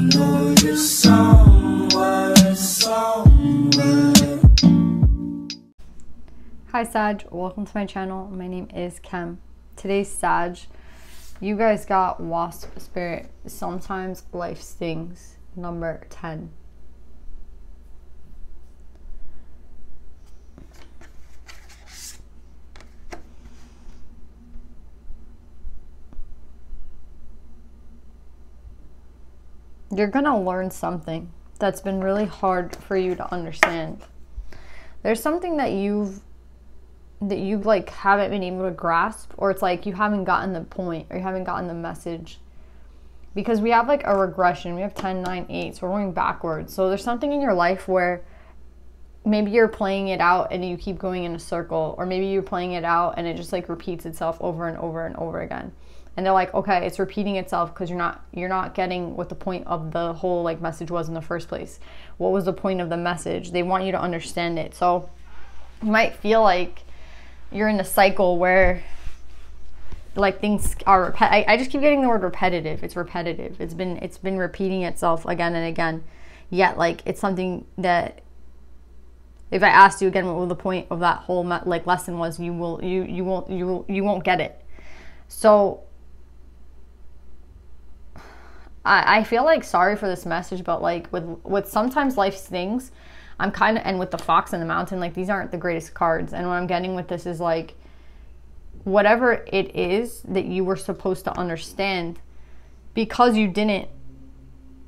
know you're somewhere. Hi Sag, welcome to my channel. My name is Kem. Today's Sag, you guys got Wasp Spirit. Sometimes life stings. Number 10. You're gonna learn something that's been really hard for you to understand. There's something that you like haven't been able to grasp, or it's like you haven't gotten the point, or you haven't gotten the message. Because we have like a regression. We have 10, 9, 8, so we're going backwards. So there's something in your life where maybe you're playing it out and you keep going in a circle, or maybe you're playing it out and it just like repeats itself over and over and over again. And they're like, okay, it's repeating itself because you're not getting what the point of the whole like message was in the first place. What was the point of the message? They want you to understand it. So you might feel like you're in a cycle where like things are I just keep getting the word repetitive. It's repetitive. It's been repeating itself again and again. Yet like it's something that if I asked you again what the point of that whole like lesson was, you won't get it. So I feel like sorry for this message, but like with sometimes life stings, I'm kind of, and with the fox and the mountain, like these aren't the greatest cards. And what I'm getting with this is like, whatever it is that you were supposed to understand, because you didn't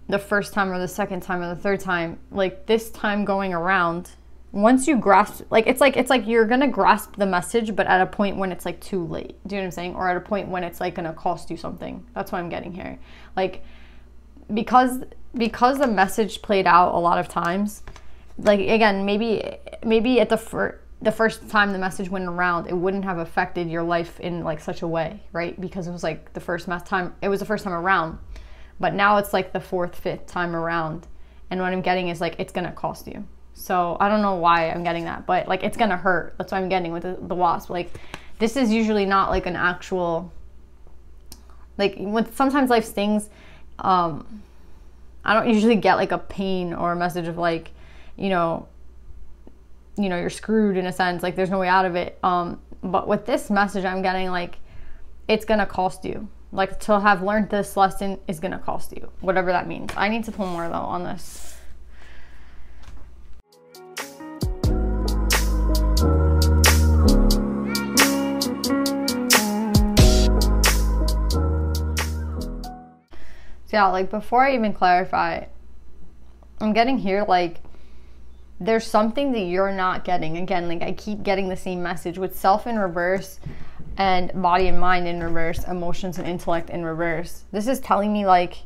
the first time or the second time or the third time, like this time going around, once you grasp, like it's like you're gonna grasp the message, but at a point when it's like too late. Do you know what I'm saying? Or at a point when it's like gonna cost you something. That's what I'm getting here. Like because the message played out a lot of times, like again, maybe at the first time the message went around, it wouldn't have affected your life in like such a way, right? Because it was like the first time around, but now it's like the 4th, 5th time around, and what I'm getting is like it's gonna cost you. So I don't know why I'm getting that, but like it's gonna hurt. That's what I'm getting with the wasp. Like this is usually not like an actual, like when sometimes life stings, I don't usually get like a pain or a message of like, you know, you're screwed in a sense, like there's no way out of it. But with this message, I'm getting like, it's gonna cost you. Like to have learned this lesson is gonna cost you, whatever that means. I need to pull more though on this. Yeah, like before I even clarify, I'm getting here like there's something that you're not getting. Again, like I keep getting the same message with self in reverse and body and mind in reverse, emotions and intellect in reverse. This is telling me like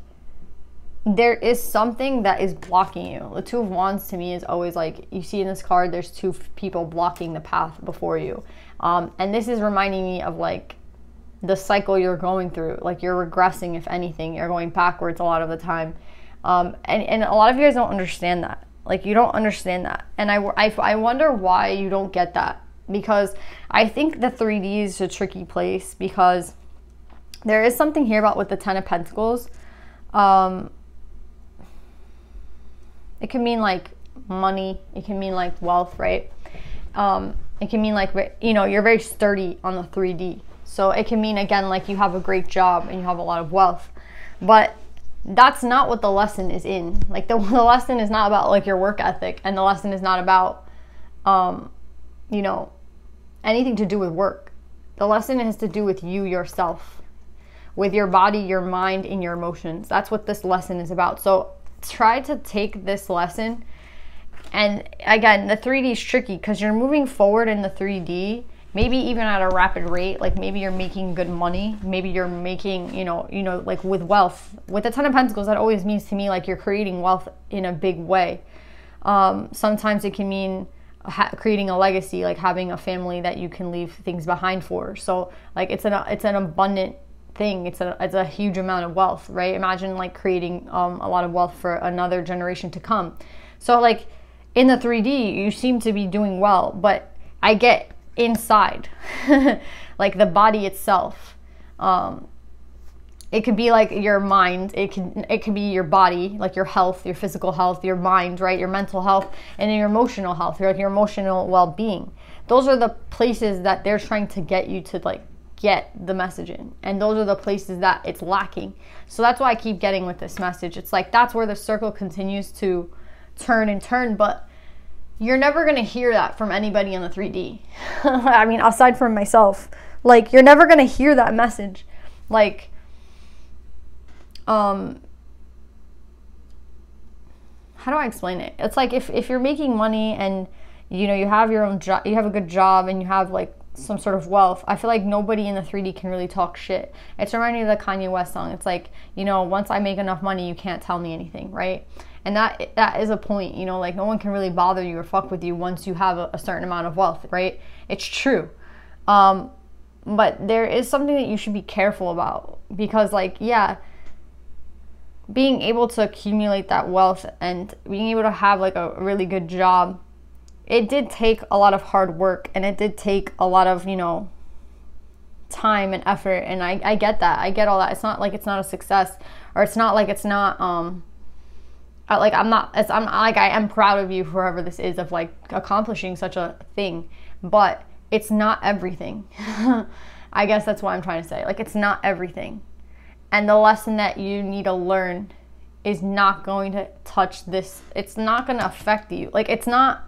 there is something that is blocking you. The 2 of Wands to me is always like, you see in this card, there's 2 people blocking the path before you. And this is reminding me of like the cycle you're going through. Like you're regressing, if anything. You're going backwards a lot of the time. And a lot of you guys don't understand that. Like you don't understand that. And I wonder why you don't get that. Because I think the 3D is a tricky place, because there is something here about with the 10 of Pentacles. It can mean like money. It can mean like wealth, right? It can mean like, you know, you're very sturdy on the 3D. So it can mean, again, like you have a great job and you have a lot of wealth. But that's not what the lesson is in. Like the lesson is not about like your work ethic, and the lesson is not about, you know, anything to do with work. The lesson has to do with you yourself, with your body, your mind, and your emotions. That's what this lesson is about. So try to take this lesson. And again, the 3D is tricky because you're moving forward in the 3D, maybe even at a rapid rate. Like maybe you're making good money. Maybe you're making, you know, like with wealth. With the 10 of Pentacles, that always means to me like you're creating wealth in a big way. Sometimes it can mean creating a legacy, like having a family that you can leave things behind for. So like it's an abundant thing. It's a huge amount of wealth, right? Imagine like creating a lot of wealth for another generation to come. So like in the 3D, you seem to be doing well, but I get inside, like the body itself, It could be like your mind, it could be your body, like your health, your physical health, your mind, right? Your mental health, and then your emotional health, your emotional well-being. Those are the places that they're trying to get you to like get the message in. And those are the places that it's lacking. So that's why I keep getting with this message. It's like that's where the circle continues to turn and turn, but you're never going to hear that from anybody in the 3D. I mean, aside from myself, like you're never going to hear that message. Like, how do I explain it? It's like if you're making money and you know you have your own job, you have a good job, and you have like some sort of wealth, I feel like nobody in the 3D can really talk shit. It's reminding me of the Kanye West song. It's like, you know, once I make enough money, you can't tell me anything, right? And that is a point, you know, like no one can really bother you or fuck with you once you have a certain amount of wealth, right? It's true. But there is something that you should be careful about, because like, yeah, being able to accumulate that wealth and being able to have like a really good job, it did take a lot of hard work, and it did take a lot of, you know, time and effort. And I get that. I get all that. It's not like it's not a success, or it's not like it's not, I am proud of you, whoever this is, of like accomplishing such a thing, but it's not everything. I guess that's what I'm trying to say. Like, it's not everything. And the lesson that you need to learn is not going to touch this. It's not going to affect you. Like, it's not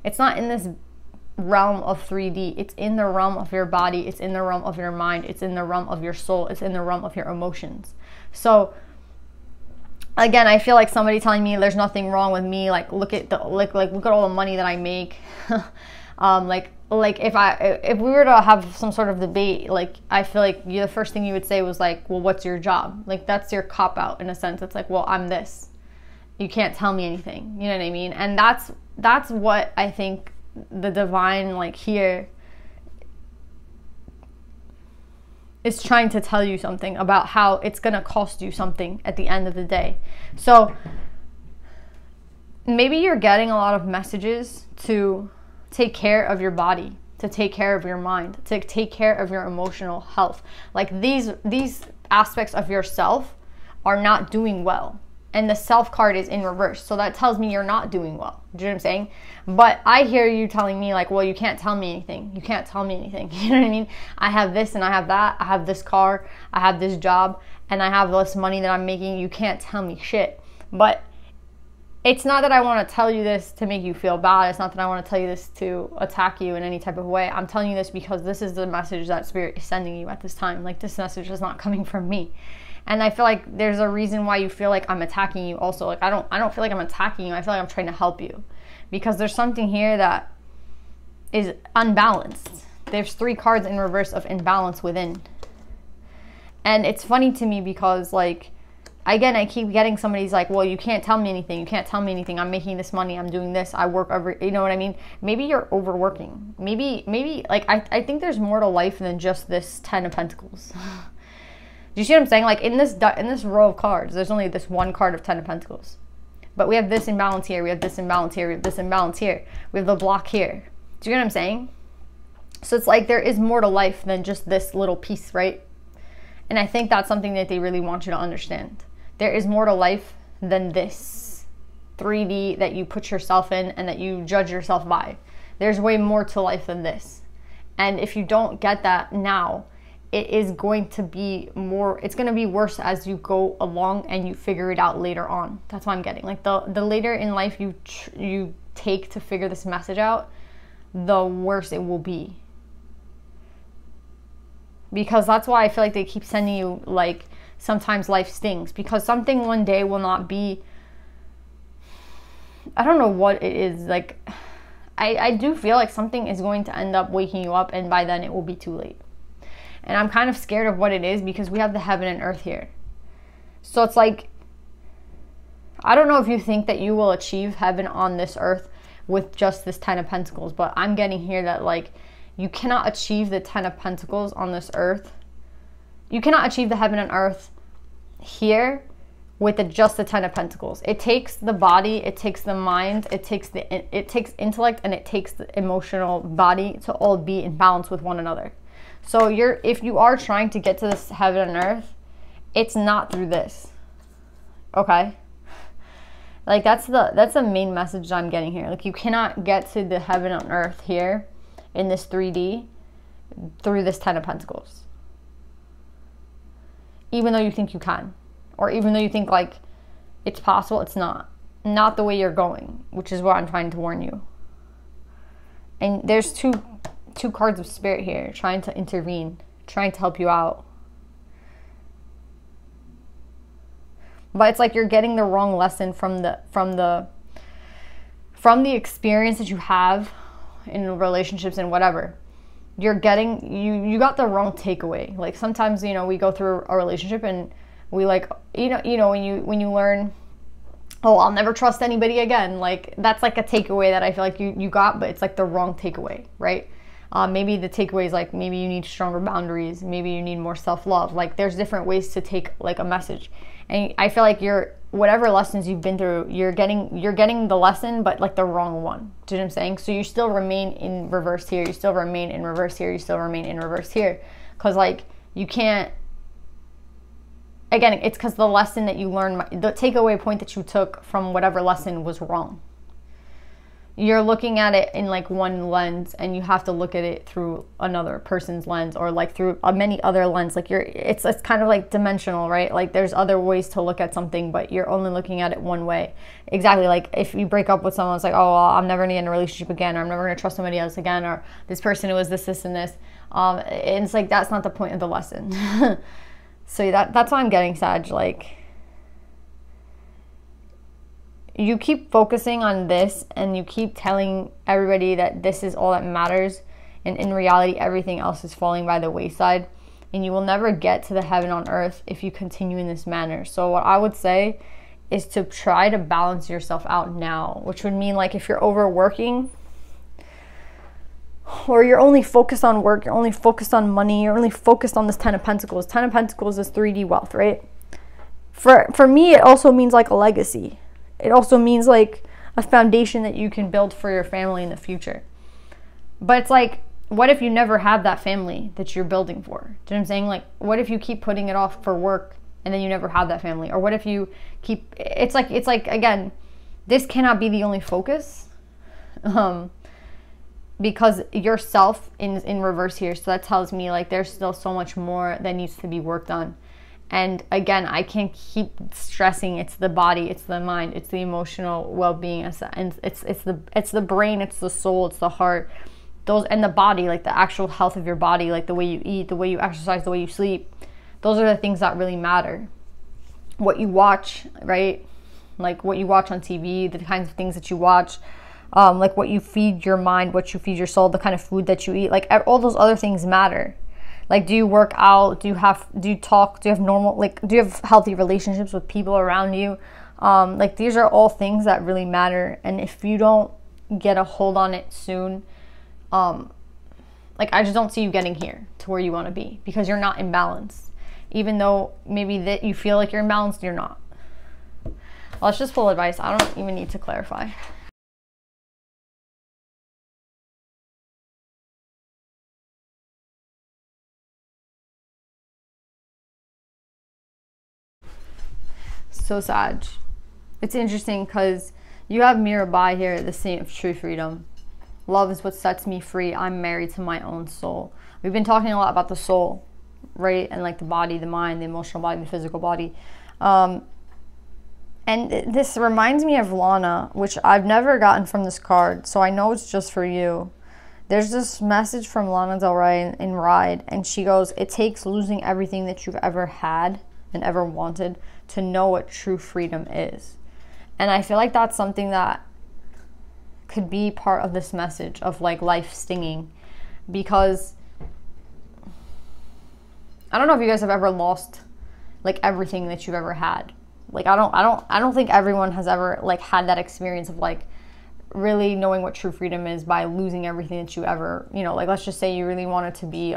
in this realm of 3D. It's in the realm of your body. It's in the realm of your mind. It's in the realm of your soul. It's in the realm of your emotions. So again, I feel like somebody telling me there's nothing wrong with me. Like, look at look at all the money that I make. Like if we were to have some sort of debate, like I feel like the first thing you would say was like, well, what's your job? Like, that's your cop out in a sense. It's like, well, I'm this. You can't tell me anything. You know what I mean? And that's what I think the divine, like, here is trying to tell you something about how it's going to cost you something at the end of the day. So maybe you're getting a lot of messages to take care of your body, to take care of your mind, to take care of your emotional health. Like, these aspects of yourself are not doing well. And the self card is in reverse. So that tells me you're not doing well. Do you know what I'm saying? But I hear you telling me like, well, you can't tell me anything. You can't tell me anything. You know what I mean? I have this and I have that. I have this car. I have this job. And I have this money that I'm making. You can't tell me shit. But it's not that I want to tell you this to make you feel bad. It's not that I want to tell you this to attack you in any type of way. I'm telling you this because this is the message that Spirit is sending you at this time. Like, this message is not coming from me. And I feel like there's a reason why you feel like I'm attacking you also. Like, I don't feel like I'm attacking you. I feel like I'm trying to help you. Because there's something here that is unbalanced. There's 3 cards in reverse of imbalance within. And it's funny to me because, like, again, I keep getting somebody's like, well, you can't tell me anything. You can't tell me anything. I'm making this money. I'm doing this. I work every, you know what I mean? Maybe you're overworking. Maybe, like, I think there's more to life than just this 10 of Pentacles. Do you see what I'm saying? Like, in this row of cards, there's only this one card of 10 of Pentacles. But we have this imbalance here. We have this imbalance here. We have this imbalance here. We have the block here. Do you get what I'm saying? So it's like there is more to life than just this little piece, right? And I think that's something that they really want you to understand. There is more to life than this 3D that you put yourself in and that you judge yourself by. There's way more to life than this. And if you don't get that now, it is going to be more, it's going to be worse as you go along and you figure it out later on. That's what I'm getting. Like, the later in life you take to figure this message out, the worse it will be. Because that's why I feel like they keep sending you, like, sometimes life stings. Because something one day will not be, I don't know what it is. Like, I do feel like something is going to end up waking you up, and by then it will be too late. And I'm kind of scared of what it is because we have the heaven and earth here. So it's like, I don't know if you think that you will achieve heaven on this earth with just this 10 of Pentacles, but I'm getting here that, like, you cannot achieve the 10 of Pentacles on this earth. You cannot achieve the heaven and earth here with just the 10 of Pentacles. It takes the body, it takes the mind, it takes intellect, and it takes the emotional body to all be in balance with one another. So if you are trying to get to this heaven and earth, it's not through this. Okay? Like, that's the main message I'm getting here. Like, you cannot get to the heaven on earth here in this 3D through this 10 of Pentacles. Even though you think you can. Or even though you think, like, it's possible, it's not. Not the way you're going, which is what I'm trying to warn you. And there's two cards of spirit here trying to intervene, trying to help you out. But it's like you're getting the wrong lesson from the experience that you have in relationships and whatever. You're getting, you got the wrong takeaway. Like, sometimes, you know, we go through a relationship and we, like, you know when you learn, oh, I'll never trust anybody again. Like, that's like a takeaway that I feel like you got, but it's like the wrong takeaway, right? Maybe the takeaway is like, maybe you need stronger boundaries. Maybe you need more self-love. Like, there's different ways to take, like, a message. And I feel like whatever lessons you've been through, you're getting the lesson, but, like, the wrong one. Do you know what I'm saying? So you still remain in reverse here. You still remain in reverse here. You still remain in reverse here. Because, like, you can't, again, it's because the lesson that you learned, the takeaway point that you took from whatever lesson was wrong. You're looking at it in, like, one lens, and you have to look at it through another person's lens, or, like, through many other lenses. Like, it's kind of like dimensional, right? Like, there's other ways to look at something, but you're only looking at it one way. Exactly. Like, if you break up with someone, it's like, oh, well, I'm never gonna get in a relationship again, or I'm never gonna trust somebody else again, or this person who was this, and this. And it's like, that's not the point of the lesson. So that's why I'm getting, Sag. Like, you keep focusing on this and you keep telling everybody that this is all that matters, and in reality everything else is falling by the wayside, and you will never get to the heaven on earth if you continue in this manner. So what I would say is to try to balance yourself out now, which would mean, like, if you're overworking, or you're only focused on work, you're only focused on money, you're only focused on this 10 of Pentacles. 10 of Pentacles is 3D wealth, right? For me, it also means, like, a legacy. It also means, like, a foundation that you can build for your family in the future. But it's like, what if you never have that family that you're building for? Do you know what I'm saying? Like, what if you keep putting it off for work and then you never have that family? Or what if you keep, it's like again, this cannot be the only focus. Because yourself in reverse here. So that tells me, like, there's still so much more that needs to be worked on. And again, I can't keep stressing, it's the body, it's the mind, it's the emotional well-being, and it's the brain, it's the soul, it's the heart, those, and the body, like the actual health of your body, like the way you eat, the way you exercise, the way you sleep. Those are the things that really matter. What you watch, right? Like what you watch on TV, the kinds of things that you watch, like what you feed your mind, what you feed your soul, the kind of food that you eat, like all those other things matter. Like, do you work out? Do you talk? Do you have normal, like, do you have healthy relationships with people around you? Like, these are all things that really matter. And if you don't get a hold on it soon, like, I just don't see you getting here to where you want to be, because you're not in balance. Even though maybe that you feel like you're imbalanced, you're not. Well, it's just full advice. I don't even need to clarify. So Sag, it's interesting because you have Mirabai here, the Saint of True Freedom. Love is what sets me free. I'm married to my own soul. We've been talking a lot about the soul, right? And like the body, the mind, the emotional body, the physical body. And this reminds me of Lana, which I've never gotten from this card, so I know it's just for you. There's this message from Lana Del Rey in Ride, and she goes, it takes losing everything that you've ever had and ever wanted to know what true freedom is. And I feel like that's something that could be part of this message of like life stinging, because I don't know if you guys have ever lost like everything that you've ever had. Like I don't think everyone has ever like had that experience of like really knowing what true freedom is by losing everything that you ever, you know, like let's just say you really wanted to be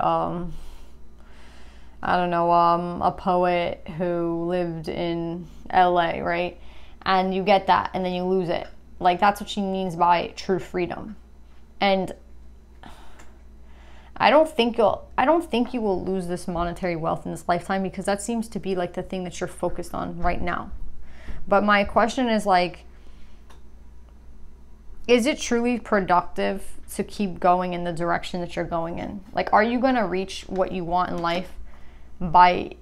I don't know, a poet who lived in LA, right? And you get that and then you lose it. Like that's what she means by true freedom. And I don't think you will lose this monetary wealth in this lifetime, because that seems to be like the thing that you're focused on right now. But my question is like, is it truly productive to keep going in the direction that you're going in? Like, are you going to reach what you want in life by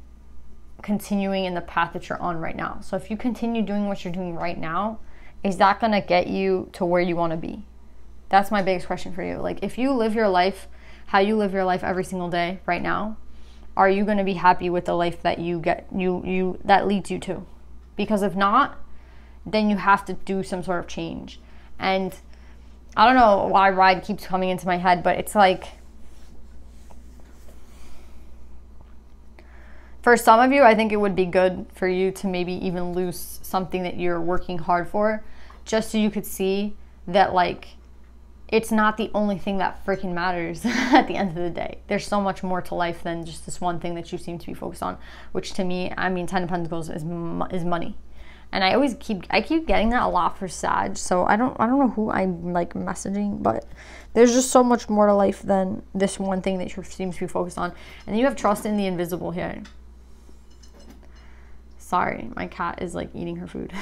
continuing in the path that you're on right now? So if you continue doing what you're doing right now, is that going to get you to where you want to be? That's my biggest question for you. Like, if you live your life how you live your life every single day right now, are you going to be happy with the life that you get, that leads you to? Because if not, then you have to do some sort of change. And I don't know why ride keeps coming into my head, but it's like, for some of you, I think it would be good for you to maybe even lose something that you're working hard for, just so you could see that, like, it's not the only thing that freaking matters at the end of the day. There's so much more to life than just this one thing that you seem to be focused on, which to me, I mean, 10 of Pentacles is money. And I keep getting that a lot for Sag, so I don't know who I'm like messaging, but there's just so much more to life than this one thing that you seem to be focused on. And you have trust in the invisible here. Sorry, my cat is like eating her food.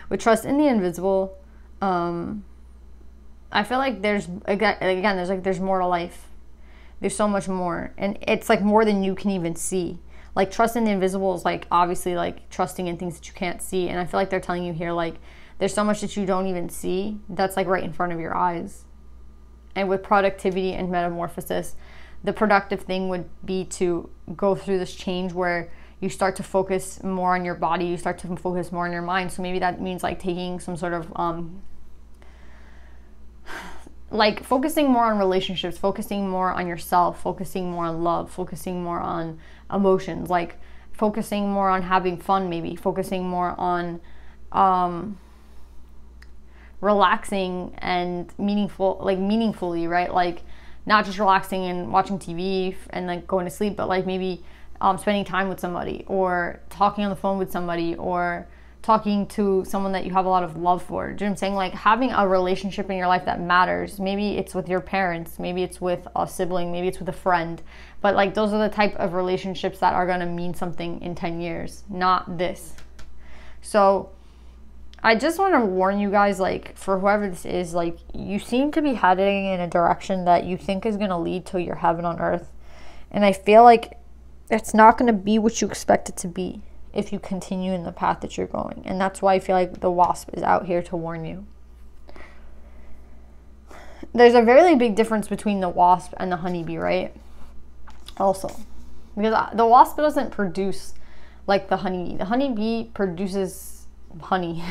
With trust in the invisible, I feel like there's more to life. There's so much more, and it's like more than you can even see. Like, trust in the invisible is like obviously like trusting in things that you can't see, and I feel like they're telling you here like there's so much that you don't even see that's like right in front of your eyes. And with productivity and metamorphosis, the productive thing would be to go through this change where you start to focus more on your body, you start to focus more on your mind. So maybe that means like taking some sort of like focusing more on relationships, focusing more on yourself, focusing more on love, focusing more on emotions, like focusing more on having fun, maybe focusing more on relaxing and meaningfully, right? Like, not just relaxing and watching TV and like going to sleep, but like maybe spending time with somebody, or talking on the phone with somebody, or talking to someone that you have a lot of love for. Do you know what I'm saying? Like, having a relationship in your life that matters. Maybe it's with your parents, maybe it's with a sibling, maybe it's with a friend. But like, those are the type of relationships that are gonna mean something in 10 years, not this. So I just want to warn you guys, like, for whoever this is, like, you seem to be heading in a direction that you think is gonna lead to your heaven on earth. And I feel like it's not gonna be what you expect it to be if you continue in the path that you're going. And that's why I feel like the wasp is out here to warn you. There's a very big difference between the wasp and the honeybee, right? Also, because the wasp doesn't produce like the honeybee. The honeybee produces honey,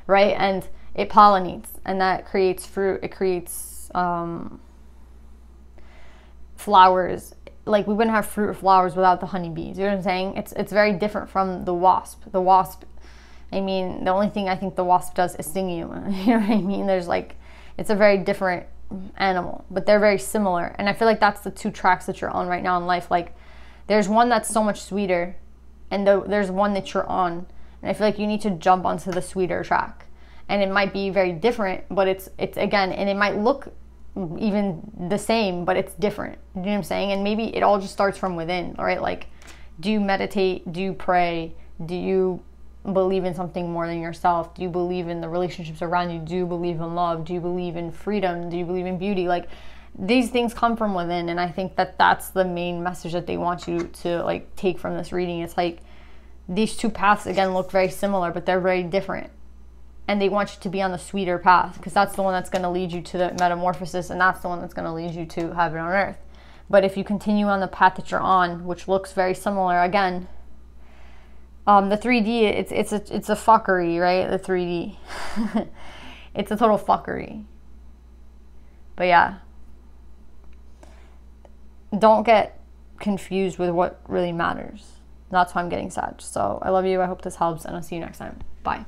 right? And it pollinates, and that creates fruit. It creates flowers. Like, we wouldn't have fruit or flowers without the honeybees. You know what I'm saying? It's very different from the wasp. The wasp, I mean, the only thing I think the wasp does is sting you. You know what I mean? There's like, it's a very different animal, but they're very similar. And I feel like that's the two tracks that you're on right now in life. Like, there's one that's so much sweeter, and there's one that you're on. And I feel like you need to jump onto the sweeter track. And it might be very different, but it's again, and it might look even the same, but it's different. You know what I'm saying? And maybe it all just starts from within, right? Like, do you meditate? Do you pray? Do you believe in something more than yourself? Do you believe in the relationships around you? Do you believe in love? Do you believe in freedom? Do you believe in beauty? Like, these things come from within, and I think that that's the main message that they want you to like take from this reading. It's like, these two paths again look very similar, but they're very different. And they want you to be on the sweeter path, because that's the one that's going to lead you to the metamorphosis, and that's the one that's going to lead you to heaven on earth. But if you continue on the path that you're on, which looks very similar, again, the 3D, it's a fuckery, right? The 3D. It's a total fuckery. But yeah. Don't get confused with what really matters. That's why I'm getting sad. So I love you. I hope this helps, and I'll see you next time. Bye.